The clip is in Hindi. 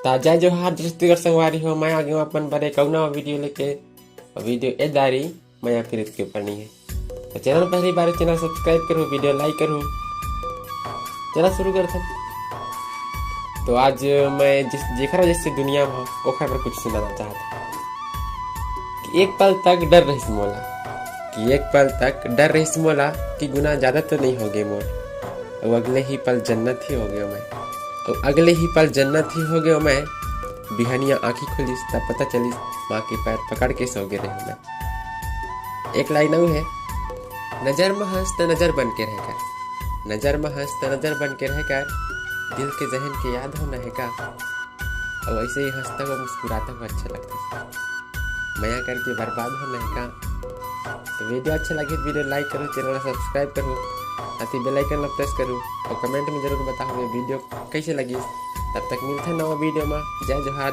ताजा जो हाथ छत्तीसगढ़ संगवारी हो, मैं आ गया हूँ अपन बड़े कौना वीडियो लेके। और वीडियो ए दारी मैं या फिर इसके ऊपर नहीं है तो चैनल पहली बार चैनल सब्सक्राइब करो, वीडियो लाइक करो। चला शुरू करते हैं। तो आज मैं जेखरा जैसे दुनिया में ओखर पर कुछ सुनाना चाहता कि एक पल तक डर रही मोला कि गुनाह ज्यादा तो नहीं हो गए मोर, और अगले ही पल जन्नत ही हो गया मैं। बिहानिया आँखी खुलिस तब पता चलिस माँ के पैर पकड़ के सो गए रहे मैं। एक लाइन और है, नजर में हंस त नजर बन के रहकर दिल के जहन के याद होना है का। और वैसे ही हंसता हुआ मुस्कुराता हुआ अच्छा लगता है, मया करके बर्बाद होना है का। तो वीडियो अच्छा लगे तो वीडियो लाइक करो, चैनल सब्सक्राइब करो, साथ ही बेल आइकन प्रेस करो और कमेंट में जरूर बताओ वीडियो कैसे लगी। तब तक मिलते हैं नवा वीडियो में। जय जोहार।